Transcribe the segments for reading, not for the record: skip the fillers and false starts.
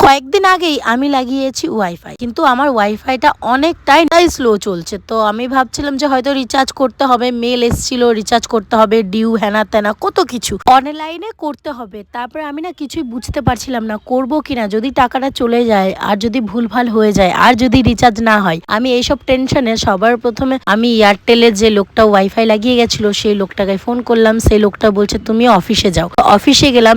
কয়েকদিন আগেই আমি লাগিয়েছি ওয়াইফাই, কিন্তু আমার ওয়াইফাইটা অনেকটাই স্লো চলছে। তো আমি ভাবছিলাম যে হয়তো রিচার্জ করতে হবে, মেল এসেছিল রিচার্জ করতে হবে, ডিউ হেনা তেনা কত কিছু অনলাইনে করতে হবে। তারপরে আমি না কিছুই বুঝতে পারছিলাম না করব কিনা, যদি টাকাটা চলে যায় আর যদি ভুলভাল হয়ে যায় আর যদি রিচার্জ না হয়। আমি এইসব টেনশনে সবার প্রথমে আমি এয়ারটেলের যে লোকটা ওয়াইফাই লাগিয়ে গেছিল সেই লোকটাকে ফোন করলাম। সেই লোকটা বলছে তুমি অফিসে যাও। অফিসে গেলাম,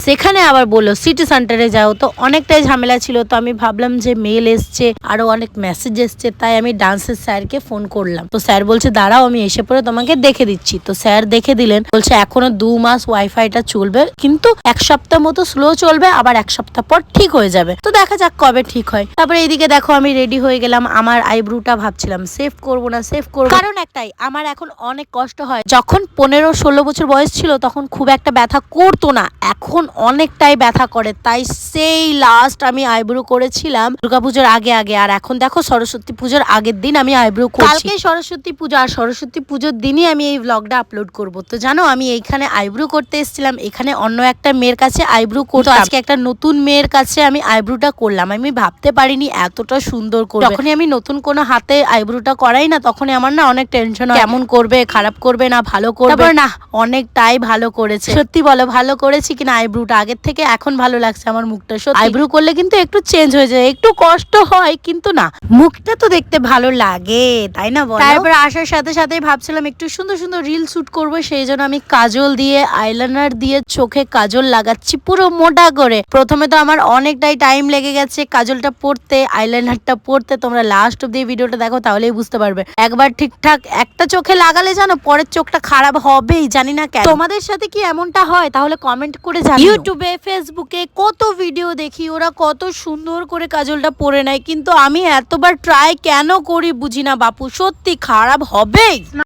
সেখানে আবার বললো সিটি সেন্টারে যাও। তো অনেকটাই ঝামেলা ছিল। তো আমি ভাবলাম যে মেল এসছে, আরো অনেক মেসেজ এসছে, তাই আমি ডান্সের স্যারকে ফোন করলাম। তো স্যার বলছে দাঁড়াও আমি এসে পরে তোমাকে দেখে দিচ্ছি। তো স্যার দেখে দিলেন, বলছে এখনো 2 মাস ওয়াইফাইটা চলবে, কিন্তু 1 সপ্তাহ মতো স্লো চলবে, আবার 1 সপ্তাহ পর ঠিক হয়ে যাবে। তো দেখা যাক কবে ঠিক হয়। তারপরে এইদিকে দেখো আমি রেডি হয়ে গেলাম। আমার আইব্রুটা ভাবছিলাম সেভ করবো না সেভ করবো, কারণ একটাই, আমার এখন অনেক কষ্ট হয়। যখন 15-16 বছর বয়স ছিল তখন খুব একটা ব্যথা করতো না, এখন অনেকটাই ব্যথা করে। তাই সেই লাস্ট আমি আইব্রো করেছিলাম দুর্গাপুজোর আগে। আর এখন দেখো সরস্বতী পুজোর আগের দিন আমি আইব্রো করছি। কালকে সরস্বতী পুজো, আর সরস্বতী পুজোর দিনই আমি এই ব্লগটা আপলোড করব। তো জানো আমি এইখানে আইব্রো করতে এসেছিলাম, এখানে অন্য একটা মেয়ের কাছে আইব্রো করতে, আজকে একটা নতুন মেয়ের কাছে আমি আইব্রোটা করলাম। আমি ভাবতে পারিনি এতটা সুন্দর করবে। যখনই আমি নতুন কোনো হাতে আইব্রোটা করাই না, তখনই আমার না অনেক টেনশন হয়, কেমন করবে, খারাপ করবে না ভালো করবে। না, অনেকটাই ভালো করেছে। সত্যি বলো ভালো করেছি কিনা? আইব্রোটা আগের থেকে এখন ভালো লাগছে আমার মুখটা। সত্যি আইব্রো করলে কিন্তু একটু চেঞ্জ হয়ে যায়, একটু কষ্ট হয়, কিন্তু না, মুখটা তো দেখতে ভালো লাগে, তাই না বলো? তারপর আসার সাথে সাথে ভাবছিলাম একটু সুন্দর সুন্দর রিল শুট করবো, সেই জন্য আমি কাজল দিয়ে আইলাইনার দিয়ে চোখে কাজল লাগাচ্ছি পুরো মোটা করে। প্রথমে তো আমার অনেকটাই টাইম লেগে গেছে কাজলটা পড়তে, আইলাইনারটা পড়তে। তোমরা লাস্ট অব্দি ভিডিওটা দেখো তাহলেই বুঝতে পারবে। একবার ঠিকঠাক একটা চোখে লাগালে জানো পরের চোখটা খারাপ হবেই, জানি না কেন। তোমাদের সাথে কি এমনটা হয়? তাহলে কমেন্ট করে জানিও। ইউটিউবে ফেসবুকে কত ভিডিও দেখি, ওরা কত সুন্দর করে কাজলটা পরে নেয়, কিন্তু আমি এতবার ট্রাই কেন করি বুঝি না বাপু, সত্যি খারাপ হবেই।